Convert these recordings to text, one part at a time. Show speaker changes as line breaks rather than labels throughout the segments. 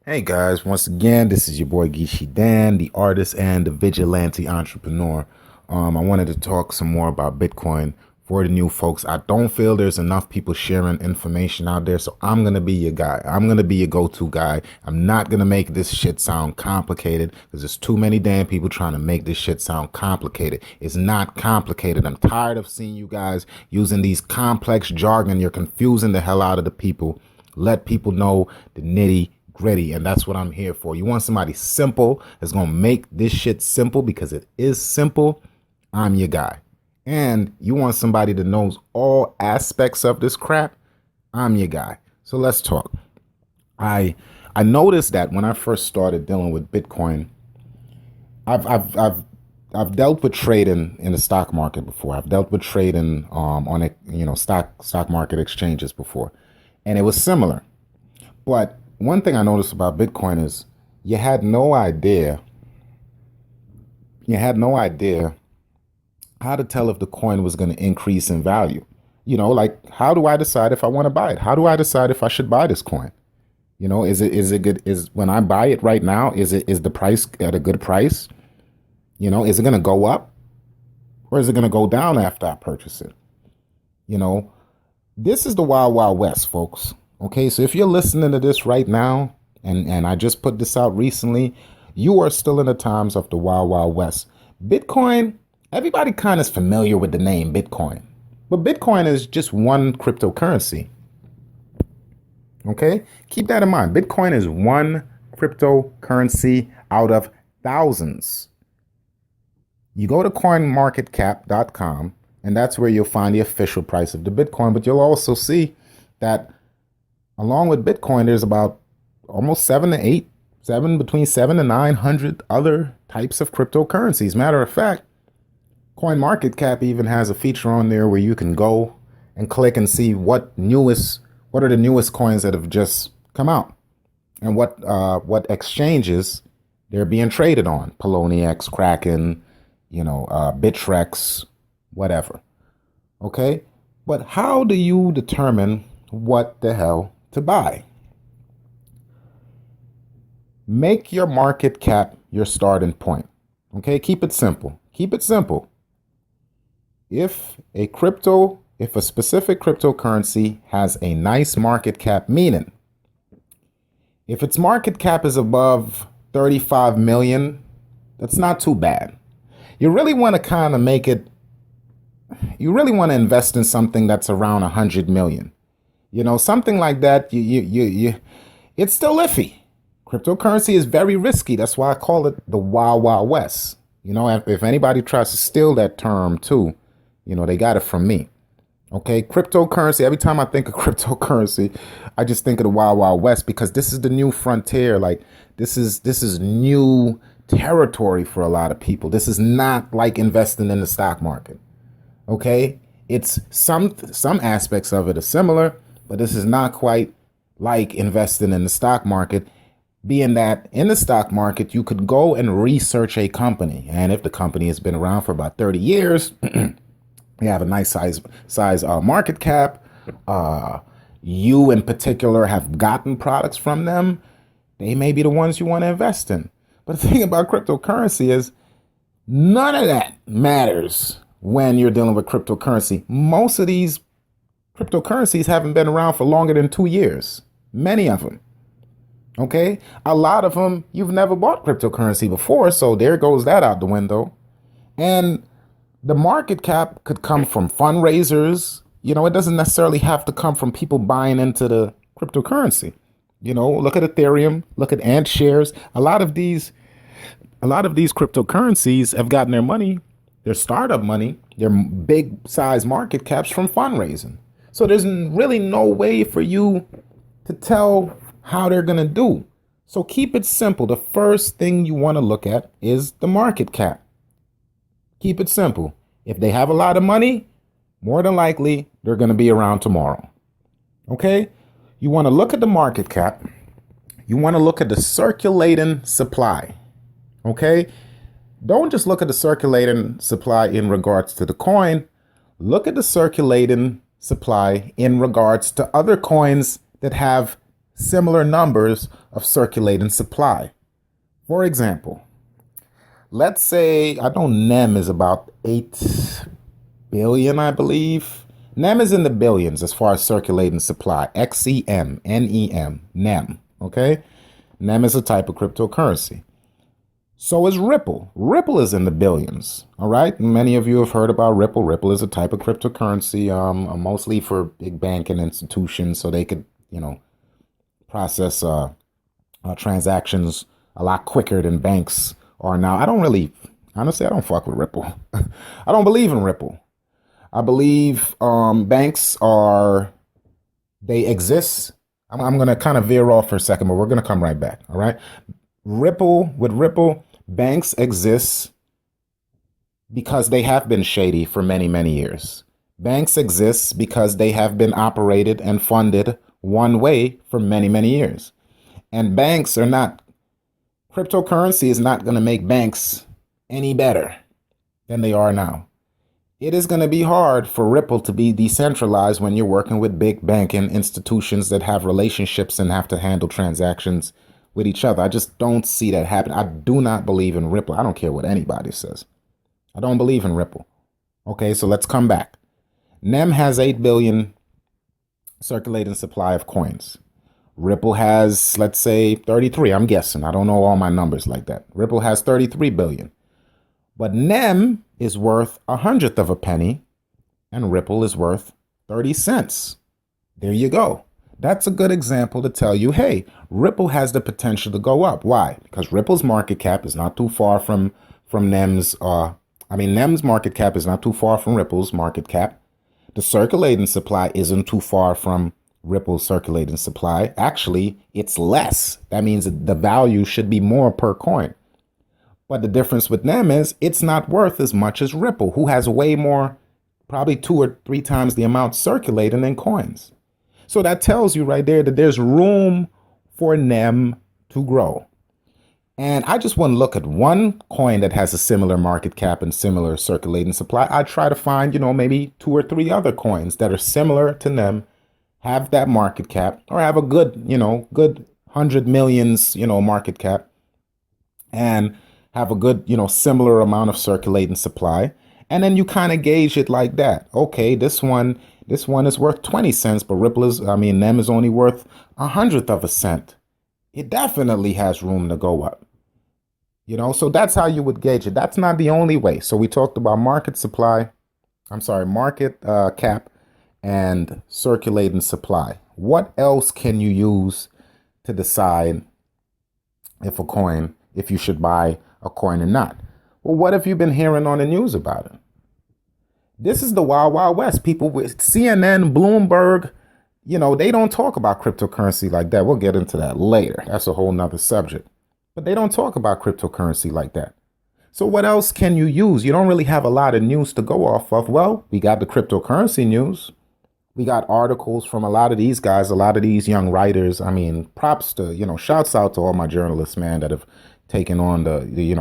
Hey guys, once again, this is your boy Gishi Dan, the artist and the vigilante entrepreneur. I wanted to talk some more about Bitcoin for the new folks. I don't feel there's enough people sharing information out there, so I'm gonna be your guy. I'm gonna be your go-to guy. I'm not gonna make this shit sound complicated because there's too many damn people trying to make this shit sound complicated. It's not complicated. I'm tired of seeing you guys using these complex jargon. You're confusing the hell out of the people. Let people know the nitty gritty, and that's what I'm here for. You want somebody simple that's gonna make this shit simple because it is simple. I'm your guy. And you want somebody that knows all aspects of this crap. I'm your guy. So let's talk. I noticed that when I first started dealing with Bitcoin, I've I've I've I've dealt with trading in the stock market before. I've dealt with trading on a stock market exchanges before, and it was similar. But one thing I noticed about Bitcoin is you had no idea, you had no idea how to tell if the coin was going to increase in value. Like how do I decide if I want to buy it? How do I decide if I should buy this coin? Is it good? Is when I buy it right now, is the price at a good price? Is it going to go up or is it going to go down after I purchase it? You know, this is the wild, wild west, folks. Okay, so if you're listening to this right now, and I just put this out recently, you are still in the times of the wild, wild west. Bitcoin, everybody kind of is familiar with the name Bitcoin, but Bitcoin is just one cryptocurrency. Okay, keep that in mind. Bitcoin is one cryptocurrency out of thousands. You go to coinmarketcap.com, and that's where you'll find the official price of the Bitcoin, but you'll also see that along with Bitcoin, there's about almost between 7 and 900 other types of cryptocurrencies. Matter of fact, CoinMarketCap even has a feature on there where you can go and click and see what are the newest coins that have just come out and what exchanges they're being traded on. Poloniex, Kraken, Bittrex, whatever. Okay, but how do you determine what the hell to buy? Make your market cap your starting point. Okay, keep it simple. Keep it simple. If a specific cryptocurrency has a nice market cap, meaning if its market cap is above 35 million, that's not too bad. You really want to kind of you really want to invest in something that's around 100 million. Something like that, it's still iffy. Cryptocurrency is very risky. That's why I call it the wild, wild west. If anybody tries to steal that term too, they got it from me. Okay, cryptocurrency. Every time I think of cryptocurrency, I just think of the wild, wild west because this is the new frontier. Like this is new territory for a lot of people. This is not like investing in the stock market. Okay, it's some aspects of it are similar, but this is not quite like investing in the stock market, being that in the stock market, you could go and research a company. And if the company has been around for about 30 years, you have a nice size market cap. You in particular have gotten products from them. They may be the ones you want to invest in. But the thing about cryptocurrency is none of that matters when you're dealing with cryptocurrency. Most of these cryptocurrencies haven't been around for longer than 2 years. Many of them. Okay. A lot of them, you've never bought cryptocurrency before. So there goes that out the window. And the market cap could come from fundraisers. It doesn't necessarily have to come from people buying into the cryptocurrency. Look at Ethereum, look at Ant shares. A lot of these cryptocurrencies have gotten their startup money, their big size market caps from fundraising. So there's really no way for you to tell how they're going to do. So keep it simple. The first thing you want to look at is the market cap. Keep it simple. If they have a lot of money, more than likely, they're going to be around tomorrow. Okay? You want to look at the market cap. You want to look at the circulating supply. Okay? Don't just look at the circulating supply in regards to the coin. Look at the circulating supply in regards to other coins that have similar numbers of circulating supply. For example, let's say I know NEM is about 8 billion, I believe. NEM is in the billions as far as circulating supply. XEM, NEM, NEM. Okay? NEM is a type of cryptocurrency. So is Ripple. Ripple is in the billions. All right. Many of you have heard about Ripple. Ripple is a type of cryptocurrency, mostly for big banking institutions, so they could, process transactions a lot quicker than banks are now. Honestly, I don't fuck with Ripple. I don't believe in Ripple. I believe they exist. I'm going to kind of veer off for a second, but we're going to come right back. All right. With Ripple, banks exist because they have been shady for many, many years. Banks exist because they have been operated and funded one way for many, many years. And cryptocurrency is not going to make banks any better than they are now. It is going to be hard for Ripple to be decentralized when you're working with big banking institutions that have relationships and have to handle transactions with each other. I just don't see that happen. I do not believe in Ripple. I don't care what anybody says. I don't believe in Ripple. Okay, so let's come back. NEM has 8 billion circulating supply of coins. Ripple has, let's say, 33. I'm guessing. I don't know all my numbers like that. Ripple has 33 billion. But NEM is worth 1/100 of a penny, and Ripple is worth 30 cents. There you go. That's a good example to tell you, hey, Ripple has the potential to go up. Why? Because Ripple's market cap is not too far from NEM's. NEM's market cap is not too far from Ripple's market cap. The circulating supply isn't too far from Ripple's circulating supply. Actually, it's less. That means that the value should be more per coin. But the difference with them is it's not worth as much as Ripple, who has way more, probably 2 or 3 times the amount circulating in coins. So that tells you right there that there's room for NEM to grow. And I just want to look at one coin that has a similar market cap and similar circulating supply. I try to find, maybe 2 or 3 other coins that are similar to NEM, have that market cap, or have a good 100 millions, market cap, and have a good, similar amount of circulating supply. And then you kind of gauge it like that. Okay, this one is worth 20 cents, but NEM is only worth 1/100 of a cent. It definitely has room to go up. So that's how you would gauge it. That's not the only way. So we talked about market cap and circulating supply. What else can you use to decide if you should buy a coin or not? Well, what have you been hearing on the news about it? This is the wild, wild west. People with CNN, Bloomberg, they don't talk about cryptocurrency like that. We'll get into that later. That's a whole nother subject. But they don't talk about cryptocurrency like that. So what else can you use? You don't really have a lot of news to go off of. Well, we got the cryptocurrency news. We got articles from a lot of these guys, a lot of these young writers. Props to, shouts out to all my journalists, man, that have taken on the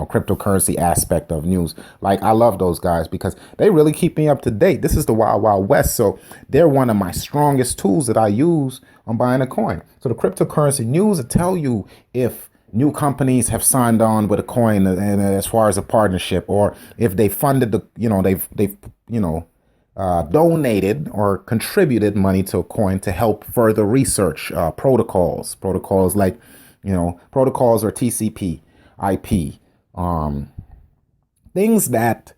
cryptocurrency aspect of news. Like, I love those guys because they really keep me up to date. This is the wild, wild west. So they're one of my strongest tools that I use on buying a coin. So the cryptocurrency news will tell you if new companies have signed on with a coin and as far as a partnership, or if they funded they've donated or contributed money to a coin to help further research protocols like, protocols or TCP, IP, things that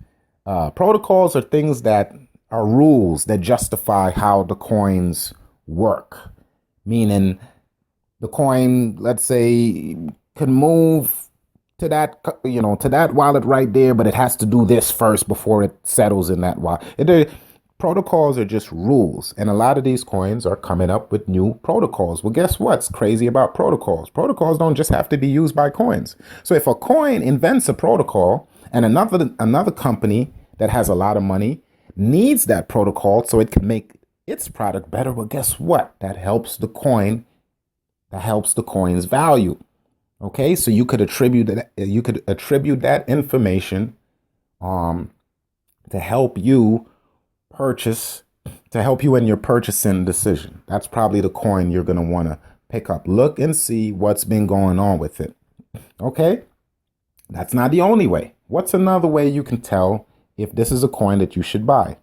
protocols are things that are rules that justify how the coins work. Meaning the coin, let's say, can move to that wallet right there, but it has to do this first before it settles in that wallet. Protocols are just rules, and a lot of these coins are coming up with new protocols. Well, guess what's crazy about protocols? Protocols don't just have to be used by coins. So if a coin invents a protocol and another company that has a lot of money needs that protocol so it can make its product better, well, guess what? That helps the coin's value. Okay, so you could attribute that information to help you in your purchasing decision. That's probably the coin you're going to want to pick up. Look and see what's been going on with it. Okay? That's not the only way. What's another way you can tell if this is a coin that you should buy?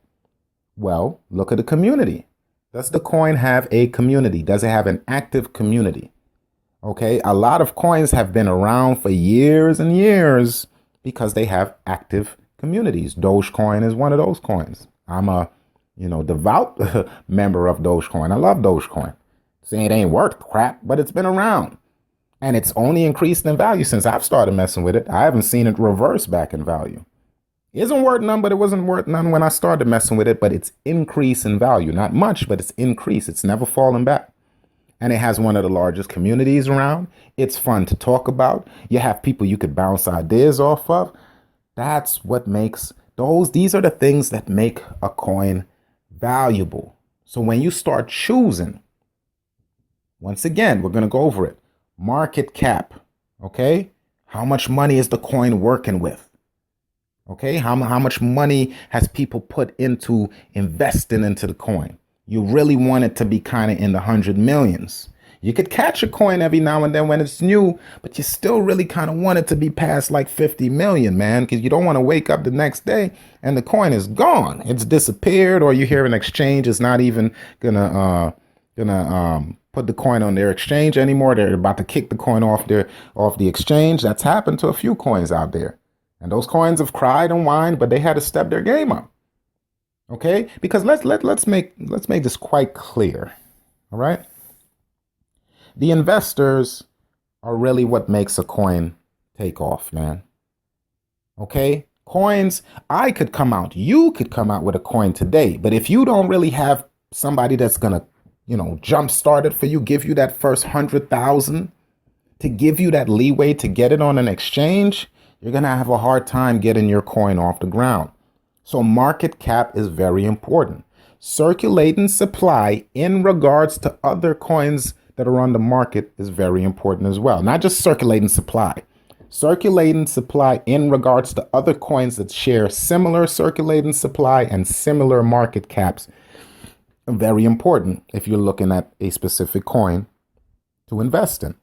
Well, look at the community. Does the coin have a community? Does it have an active community? Okay, a lot of coins have been around for years and years because they have active communities. Dogecoin is one of those coins. I'm a, devout member of Dogecoin. I love Dogecoin. Saying it ain't worth crap, but it's been around. And it's only increased in value since I've started messing with it. I haven't seen it reverse back in value. It isn't worth none, but it wasn't worth none when I started messing with it. But it's increased in value. Not much, but it's increased. It's never fallen back. And it has one of the largest communities around. It's fun to talk about. You have people you could bounce ideas off of. That's what makes these are the things that make a coin valuable. So when you start choosing, once again, we're going to go over it. Market cap. Okay. How much money is the coin working with? Okay. How much money has people put into investing into the coin? You really want it to be kind of in the 100 millions. You could catch a coin every now and then when it's new, but you still really kind of want it to be past like 50 million, man, because you don't want to wake up the next day and the coin is gone. It's disappeared, or you hear an exchange is not even gonna put the coin on their exchange anymore. They're about to kick the coin off the exchange. That's happened to a few coins out there. And those coins have cried and whined, but they had to step their game up. Okay? Because let's make this quite clear. All right? The investors are really what makes a coin take off, man. Okay? Coins, you could come out with a coin today, but if you don't really have somebody that's gonna jump start it for you, give you that first 100,000 to give you that leeway to get it on an exchange, you're going to have a hard time getting your coin off the ground. So market cap is very important. Circulating supply in regards to other coins that are on the market is very important as well. Not just circulating supply. Circulating supply in regards to other coins that share similar circulating supply and similar market caps. Very important if you're looking at a specific coin to invest in.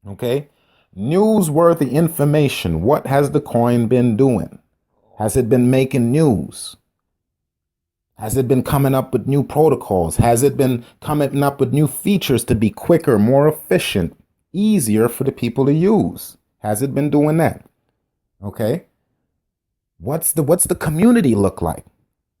Okay? Newsworthy information. What has the coin been doing? Has it been making news? Has it been coming up with new protocols? Has it been coming up with new features to be quicker, more efficient, easier for the people to use? Has it been doing that? Okay? What's the community look like?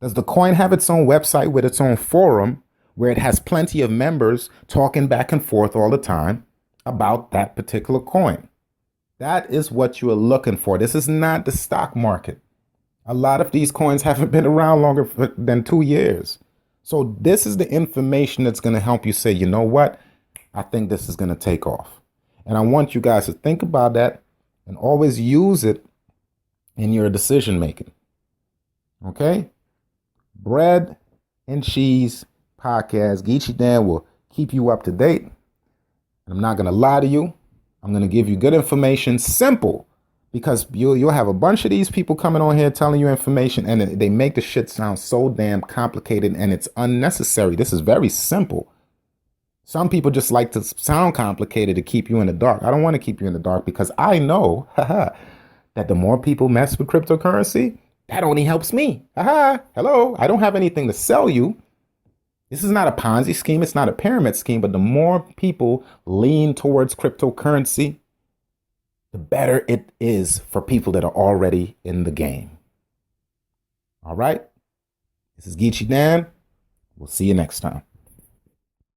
Does the coin have its own website with its own forum where it has plenty of members talking back and forth all the time about that particular coin? That is what you are looking for. This is not the stock market. A lot of these coins haven't been around longer than 2 years. So this is the information that's going to help you say, you know what? I think this is going to take off. And I want you guys to think about that and always use it in your decision making. Okay? Bread and Cheese podcast. Geechee Dan will keep you up to date. And I'm not going to lie to you. I'm going to give you good information, simple, because you'll have a bunch of these people coming on here telling you information and they make the shit sound so damn complicated and it's unnecessary. This is very simple. Some people just like to sound complicated to keep you in the dark. I don't want to keep you in the dark because I know that the more people mess with cryptocurrency, that only helps me. Hello, I don't have anything to sell you. This is not a Ponzi scheme. It's not a pyramid scheme. But the more people lean towards cryptocurrency, the better it is for people that are already in the game. All right. This is Geechee Dan. We'll see you next time.